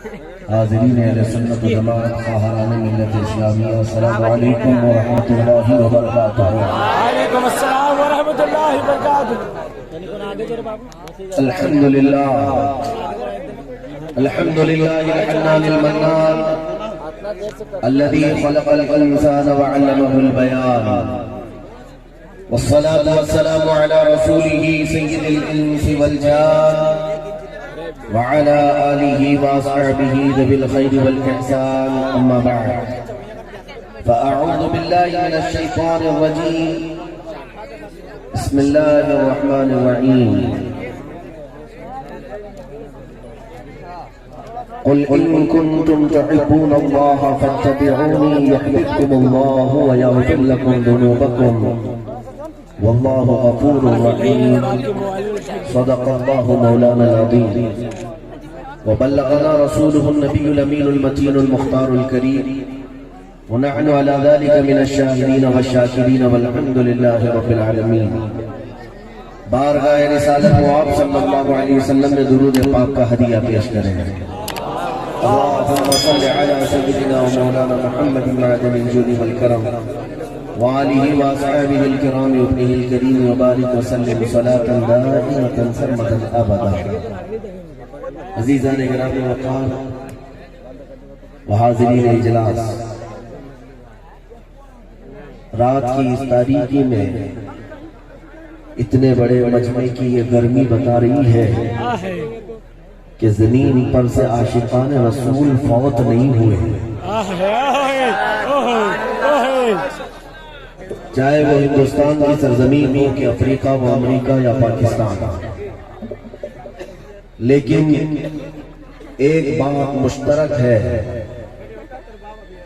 حاضرین اہل سنت و جماعت خواہران ملت اسلامیہ، السلام علیکم ورحمۃ اللہ وبرکاتہ۔ وعلیکم السلام ورحمۃ اللہ وبرکاتہ۔ الحمدللہ الحمدللہ الحنان المنان الذي خلق الانسان وعلمه البيان، والصلاة والسلام على رسوله سيد الانس والجان وعلى آله وأصحابه ذوي الخير والإحسان، أما بعد فأعوذ بالله من الشيطان الرجيم، بسم الله الرحمن الرحيم، قل إن كنتم تحبون الله فاتبعوني يحببكم الله ويغفر لكم ذنوبكم والله غفور رحيم، صدق الله مولانا العظيم، وبلغنا رسوله النبي الأمين المتين المختار الكريم، ونحن على ذلك من الشاهدين والشاكرين والحمد لله رب العالمين۔ بارگاہ رسالت و آپ صلی اللہ علیہ وسلم نے درود پاک کا ہدیہ پیش کریں۔ اللهم صل على سيدنا ومولانا محمد معدن الجود والكرم وآلہ وآصحابہ الکرام وابنہ الکریم وبارک وسلم صلاة دائمة سرمدا ابدا۔ عزیزان گرامی وقار وحاضرین اجلاس، رات کی اس تاریکی میں اتنے بڑے مجمع کی یہ گرمی بتا رہی ہے کہ زمین پر سے عاشقان رسول فوت نہیں ہوئے، چاہے وہ ہندوستان کی سرزمین ہو کہ افریقہ و امریکہ یا پاکستان، لیکن ایک بات مشترک ہے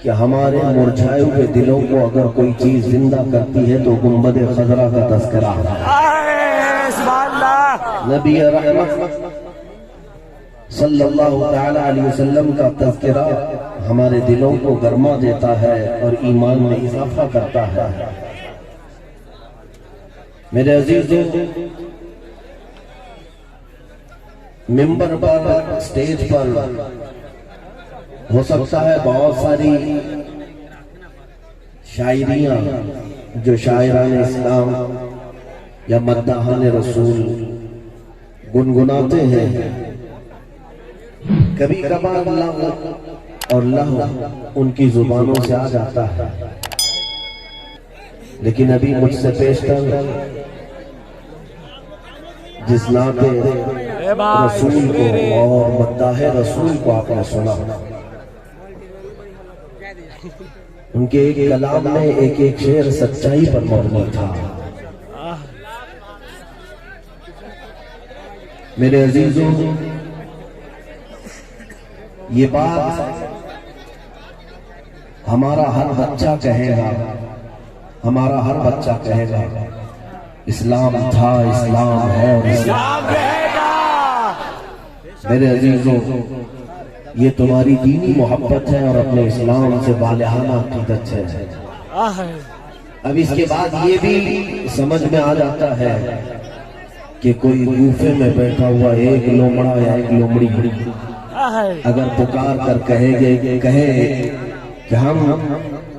کہ ہمارے مرجھائے ہوئے دلوں کو اگر کوئی چیز زندہ کرتی ہے تو گنبد خضرا کا تذکرہ ہے۔ نبی رحمت صلی اللہ تعالی علیہ وسلم کا تذکرہ ہمارے دلوں کو گرما دیتا ہے اور ایمان میں اضافہ کرتا ہے۔ میرے عزیزوں، ممبر پر، سٹیج پر ہو سکتا ہے بہت ساری شاعریاں جو شاعران اسلام یا مداحان رسول گنگناتے ہیں، کبھی کبھار لغو اور لہو ان کی زبانوں سے آ جاتا ہے، لیکن ابھی مجھ سے پیشتر جس نعت رسول کو اور مداح رسول کو آپ نے سنا، ان کے ایک کلام میں ایک ایک شعر سچائی پر مبنی تھا۔ میرے عزیزوں، یہ بات ہمارا ہر بچہ کہے گا، ہمارا ہر بچہ کہے گا اسلام تھا، اسلام ہے اور اسلام رہے گا۔ میرے عزیزوں، یہ تمہاری دینی محبت ہے اور اپنے اسلام سے بالہانہ عقیدت ہے۔ اب اس کے بعد یہ بھی سمجھ میں آ جاتا ہے کہ کوئی گوفے میں بیٹھا ہوا ایک لومڑا یا ایک لومڑی اگر پکار کر کہے کہ ہم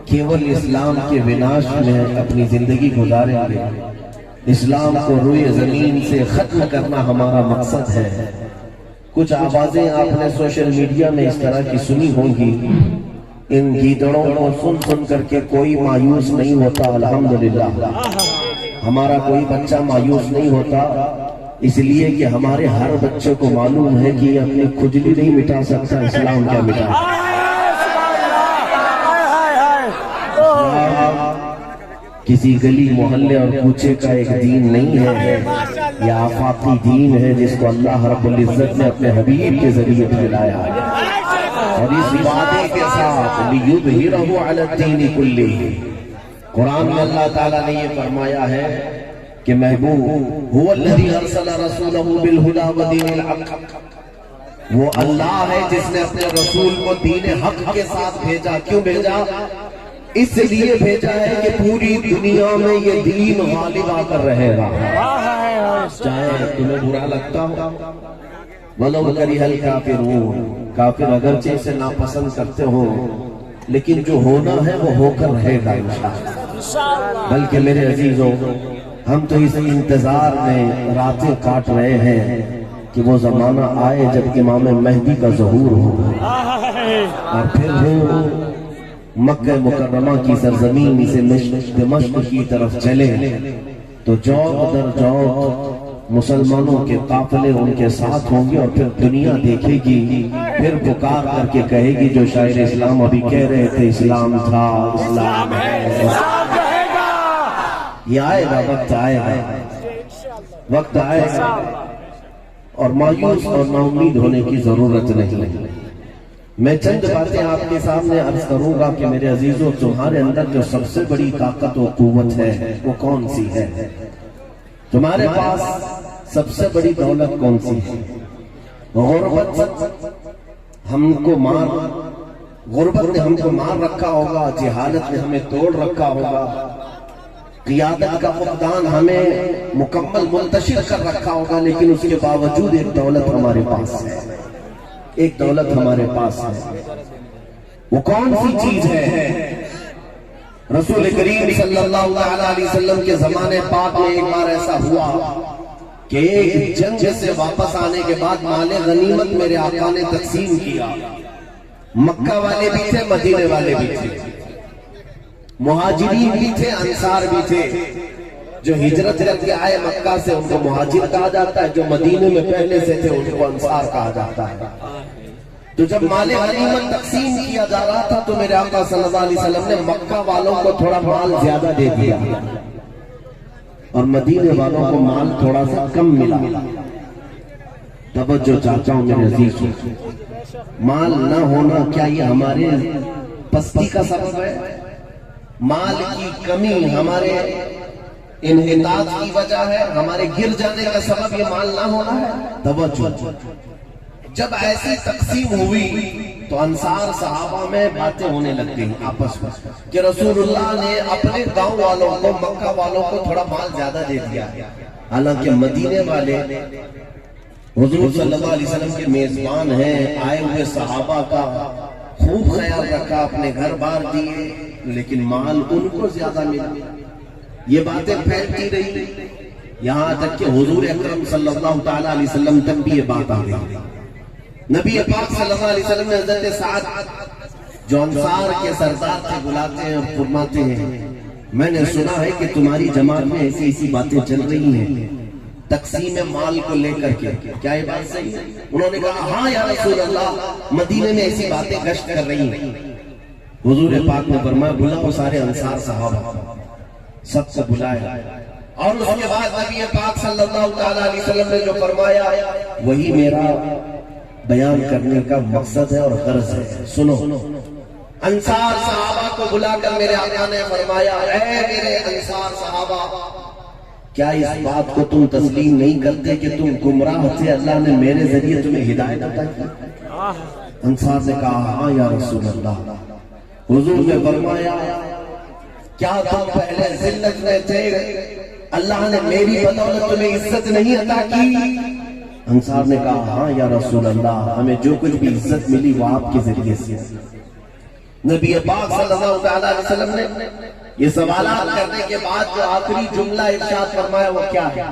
کیول اسلام کے وناش میں اپنی زندگی گزاریں گے، اسلام کو روئے زمین سے ختم کرنا ہمارا مقصد ہے۔ کچھ آوازیں آپ نے سوشل میڈیا میں اس طرح کی سنی ہوں گی، ان گیدڑوں کو سن سن کر کے کوئی مایوس نہیں ہوتا۔ الحمدللہ ہمارا کوئی بچہ مایوس نہیں ہوتا، اس لیے کہ ہمارے ہر بچے کو معلوم ہے کہ یہ اپنی کھجلی نہیں مٹا سکتا، اسلام کیا مٹا سکتا۔ کسی گلی محلے اور کوچے کا ایک دین نہیں ہے، یہ آفاقی دین ہے جس کو اللہ رب العزت نے اپنے حبیب کے ذریعے پھیلایا ہے، اور اس وعدے کے ساتھ لِيُظْهِرَهُ عَلَى الدِّينِ كُلِّهِ، قرآن میں اللہ تعالیٰ نے یہ فرمایا ہے کہ محبوب هُوَ الَّذِي أَرْسَلَ رَسُولَهُ بِالْهُدَى وَدِينِ الْحَقِّ، وہ اللہ ہے جس نے اپنے رسول کو دین حق کے ساتھ بھیجا۔ کیوں بھیجا؟ اس لیے بھیجا ہے کہ پوری دنیا میں یہ دین غالب آ کر رہے گا، چاہے تمہیں برا لگتا ہو، وَلَوْ كَرِهَ الْكَافِرُونَ، کافر اگرچہ اسے ناپسند کرتے ہو لیکن جو ہونا ہے وہ ہو کر رہے گا انشاءاللہ۔ بلکہ میرے عزیزوں، ہم تو اس انتظار میں راتیں کاٹ رہے ہیں کہ وہ زمانہ آئے جب امام مہدی کا ظہور ہو اور پھر وہ مکہ مکرمہ کی سرزمین سے دمشق کی طرف چلے تو جوق در جوق مسلمانوں کے قافلے ان کے ساتھ ہوں گے اور پھر دنیا دیکھے گی، پھر پکار کر کے کہے گی جو شاعر اسلام ابھی کہہ رہے تھے، اسلام تھا، اسلام ہے، یہ آئے گا، وقت آئے گا، وقت آئے گا، اور مایوس اور نا امید ہونے کی ضرورت نہیں۔ میں چند باتیں آپ کے سامنے عرض کروں گا کہ میرے عزیزوں، تمہارے اندر جو سب سے بڑی طاقت و قوت ہے وہ کون سی ہے؟ تمہارے پاس سب سے بڑی دولت کون سی ہے؟ غربت ہم کو مار غربت نے ہم کو مار رکھا ہوگا، جہالت نے ہمیں توڑ رکھا ہوگا، قیادت کا فقدان ہمیں مکمل منتشر کر رکھا ہوگا، لیکن اس کے باوجود ایک دولت ہمارے پاس ہے، ایک دولت ہمارے پاس ہے۔ وہ کون سی چیز ہے؟ رسول کریم صلی اللہ علیہ وسلم کے زمانے پاک میں ایک بار ایسا ہوا کہ ایک جنگ سے واپس آنے کے بعد مال غنیمت میرے آقا نے تقسیم کیا۔ مکہ والے بھی تھے، مدینے والے بھی تھے، مہاجرین بھی تھے، انصار بھی تھے۔ جو ہجرت کر کے آئے مکہ سے ان کو مہاجر کہا جاتا ہے، جو مدینے میں پہلے سے تھے ان کو انصار کہا جاتا ہے۔ تو جب مال غنیمت تقسیم کیا جا رہا تھا تو میرے آقا صلی اللہ علیہ وسلم نے مکہ والوں کو تھوڑا مال زیادہ دے دیا اور مدینے والوں کو مال تھوڑا سا کم ملا۔ توجہ چاہتا ہوں میرے عزیزوں، مال نہ ہونا کیا یہ ہمارے پستی کا سبب ہے؟ مال کی کمی ہمارے انحطاط کی وجہ ہے؟ ہمارے گر جانے کا سبب یہ مال نہ ہونا ہے؟ توجہ، جب ایسی تقسیم ہوئی تو انصار صحابہ میں باتیں ہونے لگ گئی آپس میں کہ رسول اللہ نے اپنے گاؤں والوں کو، مکہ والوں کو تھوڑا مال زیادہ دے دیا، حالانکہ مدینے والے حضور صلی اللہ علیہ وسلم کے میزبان ہیں، آئے ہوئے صحابہ کا خوب خیال رکھا، اپنے گھر بار دیے، لیکن مال ان کو زیادہ ملا۔ یہ باتیں پھیلتی رہی یہاں تک کہ حضور اکرم صلی اللہ تعالیٰ علیہ وسلم تک بھی یہ بات آ گئی۔ نبی پاک صلی اللہ علیہ وسلم نے حضرت سعد جو انصار کے سردار سے بلاتے ہیں اور فرماتے ہیں، میں نے سنا ہے کہ تمہاری جماعت میں ایسی ایسی باتیں چل رہی ہیں تقسیم مال کو لے کر کے، کیا یہ بات صحیح ہے؟ انہوں نے کہا ہاں یا رسول اللہ، مدینے میں ایسی باتیں گشت کر رہی ہیں۔ حضور پاک نے فرمایا بلاؤ سارے انصار صحابہ، سب کو بلایا، اور اس کے بعد نبی پاک صلی اللہ علیہ وسلم نے جو فرمایا وہی میرا بیان کرنے کا مقصد ہے اور غرض ہے۔ سنو، انصار صحابہ کو بلا کر میرے آقا نے فرمایا، اے میرے انصار صحابہ، کیا اس بات کو تم تسلیم نہیں کرتے کہ تم گمراہ تھے، اللہ نے میرے ذریعے تمہیں ہدایت عطا کی؟ انصار نے کہا ہاں یا رسول اللہ۔ حضور نے فرمایا کیا تم پہلے ذلت میں تھے، اللہ نے میری بدولت تمہیں عزت نہیں عطا کی؟ انصار نے کہا ہاں یا رسول اللہ، ہمیں جو کچھ بھی عزت ملی وہ آپ کے ذریعے سے۔ نبی پاک صلی اللہ علیہ وسلم نے یہ سوالات کرنے کے بعد جو آخری جملہ ارشاد فرمایا وہ کیا ہے؟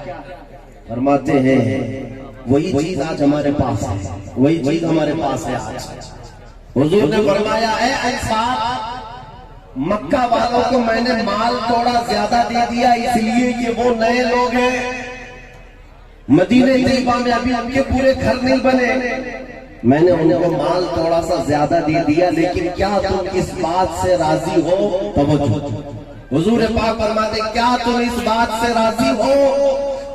فرماتے ہیں وہی چیز آج ہمارے پاس ہے، وہی چیز ہمارے پاس ہے آج۔ حضور نے فرمایا اے انصار، مکہ والوں کو میں نے مال تھوڑا زیادہ دے دیا اس لیے کہ وہ نئے لوگ ہیں، مدینے طیبہ میں ابھی ان کے پورے گھر نہیں بنے، میں نے ان کو مال تھوڑا سا زیادہ دے دیا، لیکن کیا تم اس بات سے راضی ہو؟ توجہ، حضور پاک فرماتے کیا تم اس بات سے راضی ہو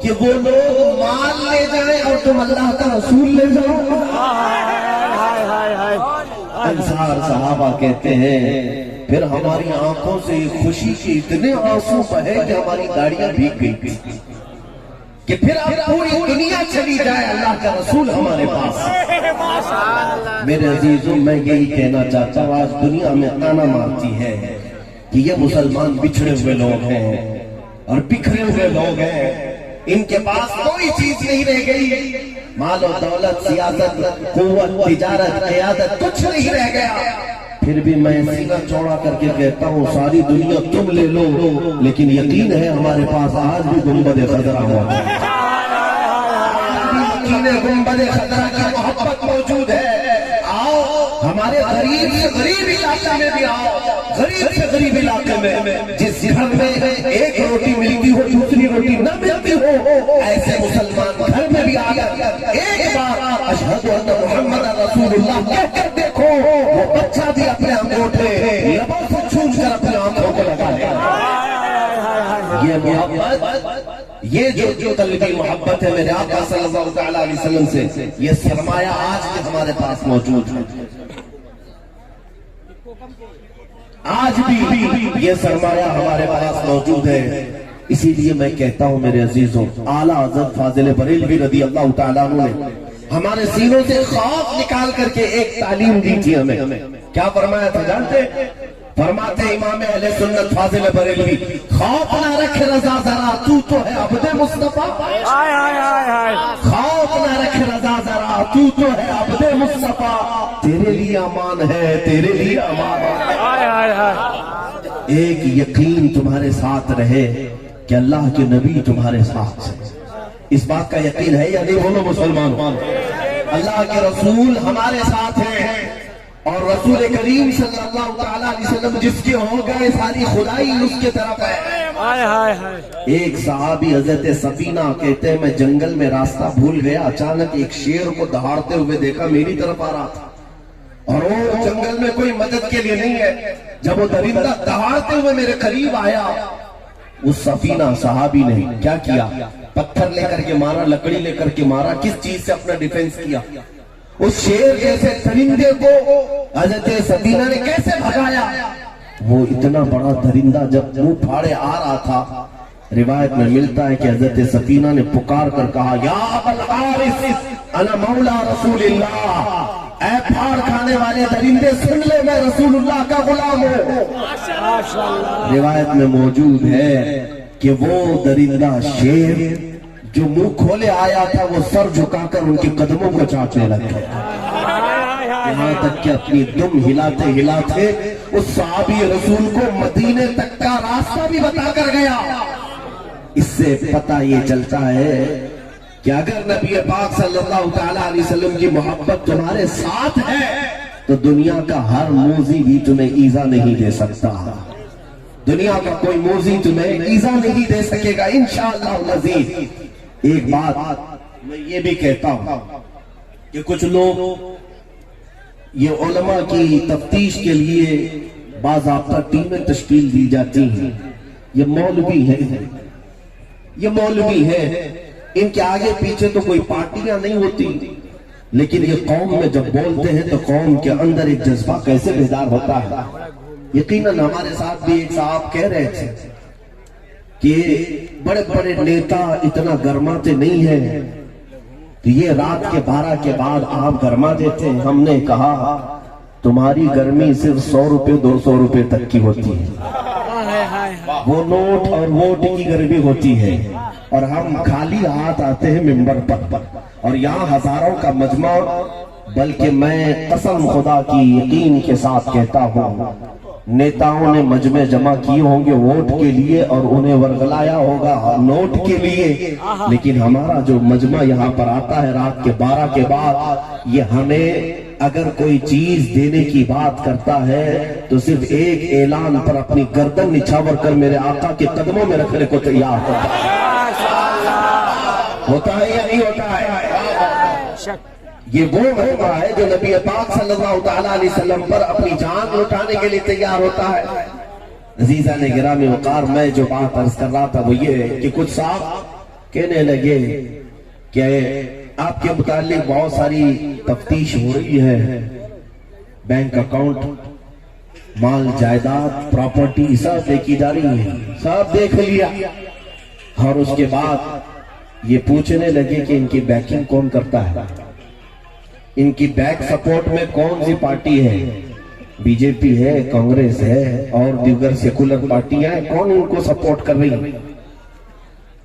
کہ وہ لوگ مال لے جائیں اور تم اللہ کا رسول لے جاؤ؟ انصار صحابہ کہتے ہیں پھر ہماری آنکھوں سے خوشی کے اتنے آنسو بہے کہ ہماری داڑیاں بھیگ گئی کہ پھر اب پوری دنیا چلی جائے اللہ کا رسول ہمارے پاس۔ میرے عزیزوں، میں یہی کہنا چاہتا ہوں، آج دنیا میں تانا مارتی ہے کہ یہ مسلمان بچھڑے ہوئے لوگ ہیں اور بکھرے ہوئے لوگ ہیں، ان کے پاس کوئی چیز نہیں رہ گئی، مال و دولت، سیاست، قوت، تجارت، قیادت کچھ نہیں رہ گیا، پھر بھی میں سینہ چوڑا کر کے کہتا ہوں ساری دنیا تم لے لو، لیکن یقین ہے ہمارے پاس آج بھی گنبد خضرا موجود ہے، گنبد خضرا کی محبت موجود ہے۔ آؤ ہمارے غریب سے غریب علاقے میں بھی آؤ، غریب سے غریب علاقے میں جس گھر میں ایک روٹی ملتی ہو دوسری روٹی نہ ملتی ہو، ایسے مسلمان گھر میں بھی آ کر ایک بار اشہد ان محمد رسول اللہ کہہ کر دیکھو، وہ بچہ بھی اپنے انگوٹھے لبوں سے چھوٹ کر اپنے آنکھوں کو لگا لے۔ یہ محبت، یہ جو قلبی محبت ہے میرے آقا صلی اللہ علیہ وسلم سے، یہ سرمایہ آج بھی ہمارے پاس موجود ہے، آج بھی یہ سرمایہ ہمارے پاس موجود ہے۔ اسی لیے میں کہتا ہوں میرے عزیزوں، اعلیٰ حضرت فاضل بریلوی رضی اللہ تعالیٰ عنہ نے ہمارے سینوں سے خوف نکال کر کے ایک تعلیم دی تھی ہمیں۔ کیا فرمایا تھا جانتے؟ فرماتے امام اہل سنت فاضل بریلوی، خوف نہ رکھ رضا ذرا تو تو ہے عبد مصطفیٰ، خوف نہ رکھ رضا ذرا تو تو ہے عبد مصطفیٰ، تیرے لیے امان ہے، تیرے لیے امان ہے۔ ایک یقین تمہارے ساتھ رہے کہ اللہ کے نبی تمہارے ساتھ ہیں، اس بات کا یقین ہے یا نہیں بولو مسلمان؟ اللہ کے رسول ہمارے ساتھ ہیں، اور رسول کریم صلی اللہ تعالیٰ علیہ وسلم جس کے ہو گئے ساری خدائی اس کے طرف ہے۔ ایک صحابی حضرت سفینہ کہتے ہیں میں جنگل میں راستہ بھول گیا، اچانک ایک شیر کو دہاڑتے ہوئے دیکھا میری طرف آ رہا تھا، اور وہ جنگل میں کوئی مدد کے لیے نہیں ہے، جب وہ درندہ دہاڑتے ہوئے میرے قریب آیا، اس سفینہ صحابی نے کیا کیا؟ پتھر لے کر کے مارا، لکڑی لے کر کے مارا، کس چیز سے اپنا ڈیفنس کیا؟ اس شیر جیسے درندے کو حضرت سفینہ نے کیسے بھگایا؟ وہ اتنا بڑا درندہ جب منہ پھاڑے آ رہا تھا، روایت میں ملتا ہے کہ حضرت سفینہ نے پکار کر کہا یا ابا الحارث انا مولا رسول اللہ، اے پھاڑ کھانے والے درندے سن لے میں رسول اللہ کا غلام ہوں۔ روایت میں موجود ہے کہ وہ درندہ شیر جو منہ کھولے آیا تھا وہ سر جھکا کر ان کے قدموں کو چاٹنے لگا، یہاں تک کہ اپنی دم ہلاتے ہلاتے اس صحابی رسول کو مدینے تک کا راستہ بھی بتا کر گیا۔ اس سے پتہ یہ چلتا ہے کہ اگر نبی پاک صلی اللہ تعالیٰ علیہ وسلم کی محبت تمہارے ساتھ ہے تو دنیا کا ہر موذی بھی تمہیں ایذا نہیں دے سکتا، دنیا کا کوئی موذی تمہیں ایذا نہیں دے سکے گا انشاءاللہ العزیز۔ ایک بات میں یہ بھی کہتا ہوں کہ کچھ لوگ یہ علماء کی تفتیش کے لیے باضابطہ ٹیمیں تشکیل دی جاتی ہیں، یہ مولوی ہیں، یہ مولوی ہیں، ان کے آگے پیچھے تو کوئی پارٹیاں نہیں ہوتی، لیکن یہ قوم میں جب بولتے ہیں تو قوم کے اندر ایک جذبہ کیسے بیدار ہوتا ہے۔ یقیناً ہمارے ساتھ بھی ایک صاحب کہہ رہے تھے کہ بڑے بڑے نیتا اتنا گرماتے نہیں ہیں، تو یہ رات کے 12 کے بعد آپ گرما دیتے ہیں۔ ہم نے کہا تمہاری گرمی صرف 100 روپے 200 روپے تک کی ہوتی ہے، وہ نوٹ اور ووٹ کی گرمی ہوتی ہے، اور ہم خالی ہاتھ آتے ہیں ممبر پر، اور یہاں ہزاروں کا مجمع، بلکہ میں قسم خدا کی یقین کے ساتھ کہتا ہوں نیتاؤں نے مجمع جمع کیے ہوں گے ووٹ کے لیے اور انہیں ورگلایا ہوگا نوٹ کے لیے، لیکن ہمارا جو مجمع یہاں پر آتا ہے رات کے 12 کے بعد، یہ ہمیں اگر کوئی چیز دینے کی بات کرتا ہے تو صرف ایک اعلان پر اپنی گردن نچھاور کر میرے آقا کے قدموں میں رکھنے کو تیار ہوتا ہے یا نہیں ہوتا ہے؟ یہ وہ موقع ہے جو نبی پاک صلی اللہ تعالیٰ علیہ وسلم پر اپنی جان لٹانے کے لیے تیار ہوتا ہے۔ عزیزان گرامی وقار، میں جو بات عرض کر رہا تھا وہ یہ ہے کہ کچھ صاحب کہنے لگے کہ آپ کے متعلق بہت ساری تفتیش ہو رہی ہے، بینک اکاؤنٹ، مال جائیداد، پراپرٹی سب دیکھی جا رہی ہے، سب دیکھ لیا، اور اس کے بعد یہ پوچھنے لگے کہ ان کی بیکنگ کون کرتا ہے، ان کی بیک سپورٹ میں کون سی پارٹی ہے، بی جے پی ہے، کانگریس ہے اور دیگر سیکولر پارٹیاں ہیں، کون ان کو سپورٹ کر رہی ہیں؟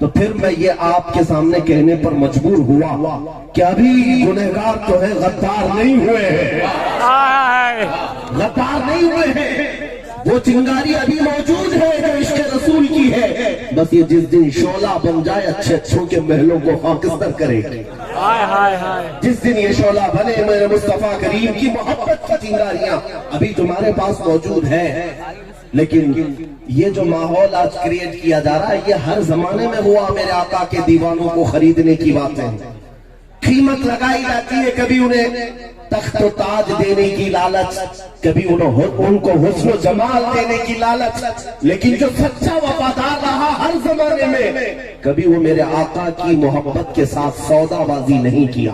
تو پھر میں یہ آپ کے سامنے کہنے پر مجبور ہوا کہ ابھی گنہگار تو ہے، غدار نہیں ہوئے ہیں، غدار نہیں ہوئے ہیں، وہ چنگاری ابھی موجود ہے جو عشق رسول کی ہے، بس یہ جس دن شعلہ بن جائے اچھے اچھوں کے محلوں کو خاکستر کرے، جس دن یہ شعلہ بنے میرے مصطفیٰ کریم کی محبت کی چنگاریاں ابھی تمہارے پاس موجود ہیں، لیکن یہ جو ماحول آج کریٹ کیا جا رہا ہے یہ ہر زمانے میں ہوا میرے آقا کے دیوانوں کو خریدنے کی باتیں، قیمت لگائی جاتی ہے، کبھی انہیں تخت و تاج دینے کی لالچ، کبھی ان کو حسن و جمال دینے کی لالچ، لیکن جو سچا وفادار رہا ہر زمانے میں کبھی وہ میرے آقا کی محبت کے ساتھ سودا بازی نہیں کیا،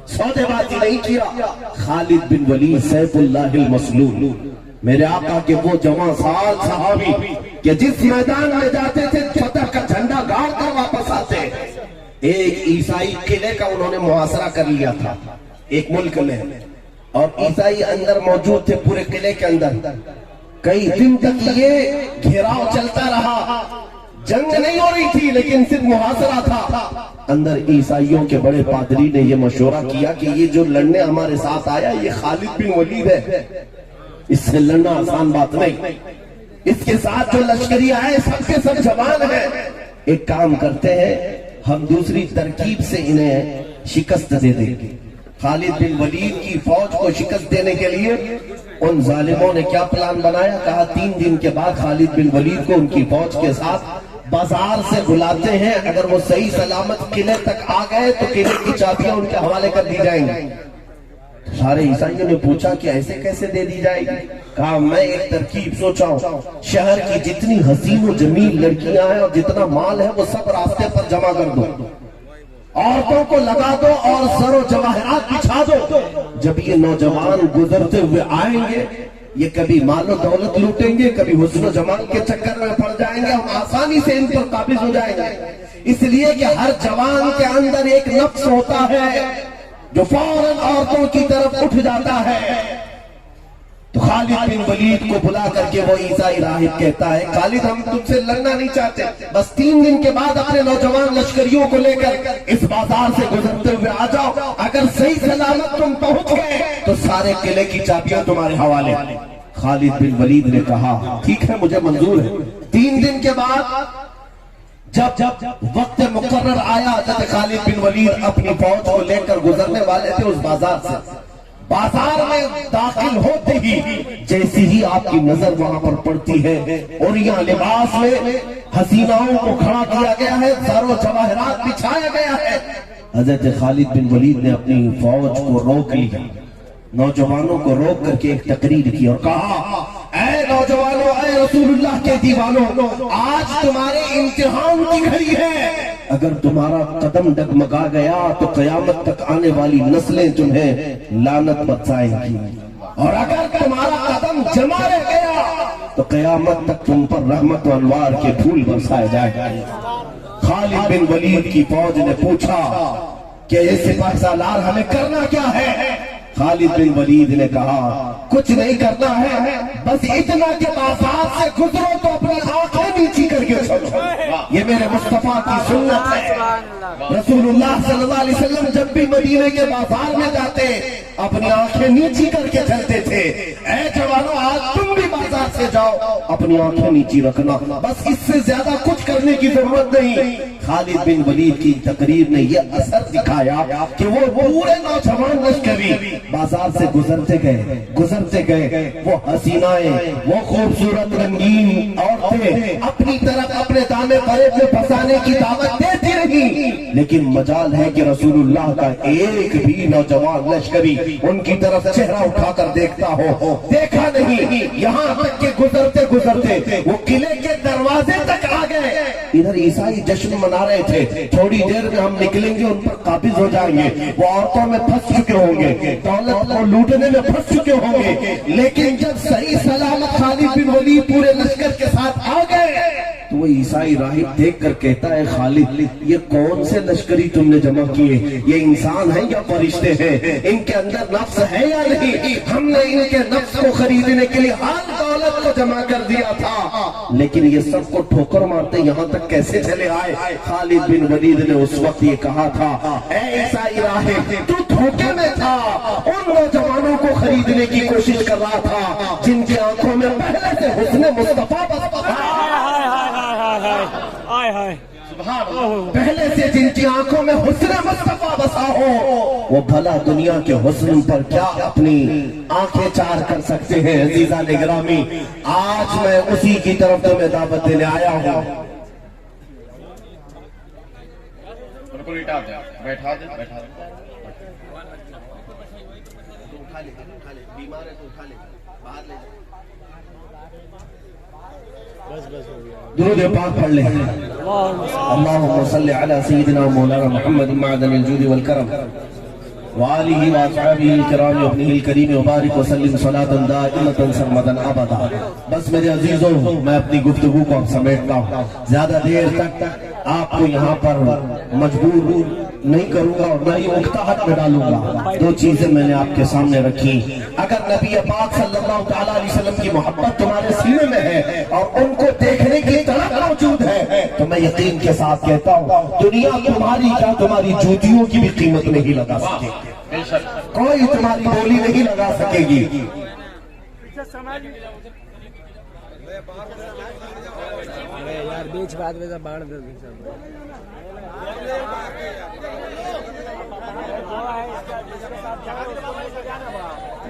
سودے بازی نہیں کیا۔ خالد بن ولید سیف اللہ المسلول، میرے آقا کے وہ جوان سال صحابی کہ جس میدان میں جاتے تھے فتح کا جھنڈا گاڑ کر واپس آتے، ایک عیسائی قلعے کا انہوں نے محاصرہ کر لیا تھا ایک ملک میں، اور عیسائی اندر موجود تھے پورے قلعے کے اندر، کئی دن تک یہ گھیراؤ چلتا رہا، جنگ نہیں ہو رہی تھی لیکن صرف محاصرہ تھا۔ اندر عیسائیوں کے بڑے پادری نے یہ مشورہ کیا کہ یہ جو لڑنے ہمارے ساتھ آیا یہ خالد بن ولید ہے، اس سے لڑنا آسان بات نہیں، اس کے ساتھ جو لشکری آئے سب کے سب جوان ہیں، ایک کام کرتے ہیں ہم دوسری ترکیب سے انہیں شکست دے دیں گے۔ خالد بن ولید کی فوج کو شکست دینے کے لیے ان ظالموں نے کیا پلان بنایا، کہا 3 دن کے بعد خالد بن ولید کو ان کی فوج کے ساتھ بازار سے بلاتے ہیں، اگر وہ صحیح سلامت قلعے تک آ گئے تو قلعے کی چابیاں ان کے حوالے کر دی جائیں گی۔ سارے عیسائیوں نے پوچھا کہ ایسے کیسے دے دی جائے گی؟ کہا میں ایک ترکیب سوچا ہوں، شہر کی جتنی حسین و جمیل لڑکیاں ہیں اور جتنا مال ہے وہ سب راستے پر جمع کر دو، عورتوں کو لگا دو اور زر و جواہرات بچھا دو، جب یہ نوجوان گزرتے ہوئے آئیں گے یہ کبھی مال و دولت لوٹیں گے، کبھی حسن و جمال کے چکر میں پڑ جائیں گے، ہم آسانی سے ان پر قابض ہو جائیں گے، اس لیے کہ ہر جوان کے اندر ایک نفس ہوتا ہے جو فوراً عورتوں کی طرف اٹھ جاتا ہے۔ تو خالد بن ولید کو بلا کر کے وہ عیسائی راہب کہتا ہے خالد ہم تم سے لڑنا نہیں چاہتے، بس 3 دن کے بعد اپنے نوجوان لشکریوں کو لے کر اس بازار سے گزرتے ہوئے آ جاؤ، اگر صحیح سلامت تم پہنچ گئے تو سارے قلعے کی چابیاں تمہارے حوالے۔ خالد بن ولید نے کہا ٹھیک ہے مجھے منظور ہے۔ 3 دن کے بعد جب وقت مقرر آیا حضرت خالد بن ولید اپنی فوج کو لے کر گزرنے والے تھے اس بازار سے، بازار میں داخل ہوتے ہی جیسی ہی آپ کی نظر وہاں پر پڑتی ہے اور یہاں لباس میں حسیناؤں کو کھڑا کیا گیا ہے، زر و جواہرات بچھایا گیا ہے، حضرت خالد بن ولید نے اپنی فوج کو روک لیا، نوجوانوں کو روک کر کے ایک تقریر کی اور کہا اے نوجوانوں، اے رسول اللہ کے دیوانوں، آج تمہارے امتحان کی گھڑی ہے، اگر تمہارا قدم ڈگمگا گیا تو قیامت تک آنے والی نسلیں تمہیں لعنت برسائیں گی، اور اگر تمہارا قدم جما رہ گیا تو قیامت تک تم پر رحمت و انوار کے پھول برسائے جائیں گے۔ خالد بن ولید کی فوج نے پوچھا کہ اے سپاہ سالار ہمیں کرنا کیا ہے؟ خالد بن ولید نے کہا کچھ نہیں کرنا ہے، بس اتنا کہ بازار سے گزرو تو اپنی آنکھیں نیچی کر کے چلو، یہ میرے مصطفیٰ کی سنت ہے۔ رسول اللہ صلی اللہ علیہ وسلم جب بھی مدینے کے بازار میں جاتے اپنی آنکھیں نیچی کر کے چلتے تھے، اے جوانوں آج تم بھی بازار سے جاؤ اپنی آنکھیں نیچی رکھنا، بس اس سے زیادہ کچھ کرنے کی ضرورت نہیں۔ خالد بن ولید کی تقریر نے یہ اثر دکھایا کہ وہ پورے نوجوان لشکری بازار سے گزرتے گئے، وہ حسینائیں، وہ خوبصورت رنگین عورتیں اپنی طرف اپنے دامے قریب میں پھنسانے کی دعوت دیتی رہی، لیکن مجال ہے کہ رسول اللہ کا ایک بھی نوجوان لشکری ان کی طرف چہرہ اٹھا کر دیکھتا ہو، دیکھا نہیں، یہاں تک کہ گزرتے وہ قلعے کے دروازے تک آ گئے۔ ادھر عیسائی جشن منا رہے تھے، تھوڑی دیر میں ہم نکلیں گے ان پر قابض ہو جائیں گے، وہ عورتوں میں پھنس چکے ہوں گے، دولت کو لوٹنے میں پھنس چکے ہوں گے، لیکن جب صحیح سلامت خالد بن ولید پورے لشکر کے ساتھ آ گئے تو وہ عیسائی راہب دیکھ کر کہتا ہے خالد یہ کون سے لشکری تم نے جمع کیے، یہ انسان ہیں یا فرشتے ہیں، ان کے اندر نفس ہے یا نہیں؟ ہم نے ان کے نفس کو خریدنے کے لیے ہر دولت کو جمع کر دیا تھا، لیکن یہ سب کو ٹھوکر مارتے یہاں تک کیسے چلے آئے؟ خالد بن ولید نے اس وقت یہ کہا تھا اے عیسائی راہب تو دھوکے میں تھا، ان نوجوانوں کو خریدنے کی کوشش کر رہا تھا جن کی آنکھوں میں پہلے سے حسن مصطفیٰ پہلے سے جن کی آنکھوں میں حسن مصطفیٰ بسا ہو، وہ بھلا دنیا کے حسن پر کیا اپنی آنکھیں چار کر سکتے ہیں؟ عزیزان گرامی آج میں اسی کی طرف تمہیں دعوت دینے آیا ہوں۔ بیٹھا دے بیمار ہے تو اٹھا لے باہر لے جا۔ درود پاک پڑھ لیں۔ اللہم صلی علی سیدنا مولانا محمد معدن الجود والکرم وآلہ واصحابہ الکرام ابنہ الکریم وبارک وسلم صلاۃ دائمۃ سرمدا ابدا۔ بس میرے عزیزوں میں اپنی گفتگو کو اب سمیٹتا ہوں، زیادہ دیر تک آپ کو یہاں پر مجبور نہیں کروں گا اور نہ ہی اکتاہٹ میں ڈالوں گا۔ دو چیزیں میں نے آپ کے سامنے رکھی، اگر نبی پاک صلی اللہ تعالیٰ علیہ وسلم کی محبت تمہارے سینے میں ہے اور ان کو دیکھنے کی طرف موجود ہے تو میں یقین کے ساتھ کہتا ہوں دنیا تمہاری کیا تمہاری جوتیوں کی بھی قیمت نہیں لگا سکے گی، کوئی تمہاری بولی نہیں لگا سکے گی۔ یار بیچ بات میں باڑ دے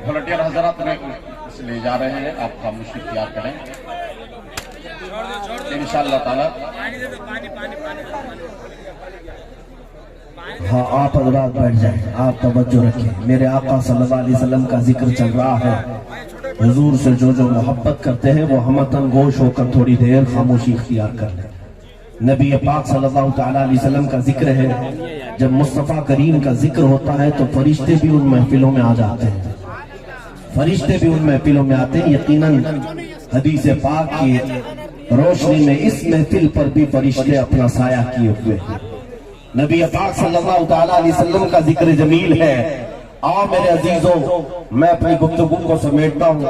والنٹیئر حضرات اس لے جا رہے ہیں، آپ خاموشی اختیار کریں انشاءاللہ تعالی۔ ہاں آپ حضرات بیٹھ جائیں، آپ توجہ رکھیں، میرے آقا صلی اللہ علیہ وسلم کا ذکر چل رہا ہے، حضور سے جو محبت کرتے ہیں وہ ہمتن گوش ہو کر تھوڑی دیر خاموشی اختیار کر لیں۔ نبی پاک صلی اللہ تعالیٰ علیہ وسلم کا ذکر ہے، جب مصطفیٰ کریم کا ذکر ہوتا ہے تو فرشتے بھی ان محفلوں میں آ جاتے ہیں، فرشتے بھی ان محفلوں میں آتے ہیں۔ یقیناً حدیث پاک کی روشنی میں اس محفل پر بھی فرشتے اپنا سایہ کیے ہوئے ہیں۔ نبی پاک صلی اللہ تعالیٰ علیہ وسلم کا ذکر جمیل ہے۔ آؤ میرے عزیزوں میں اپنی گفتگو کو سمیٹتا ہوں۔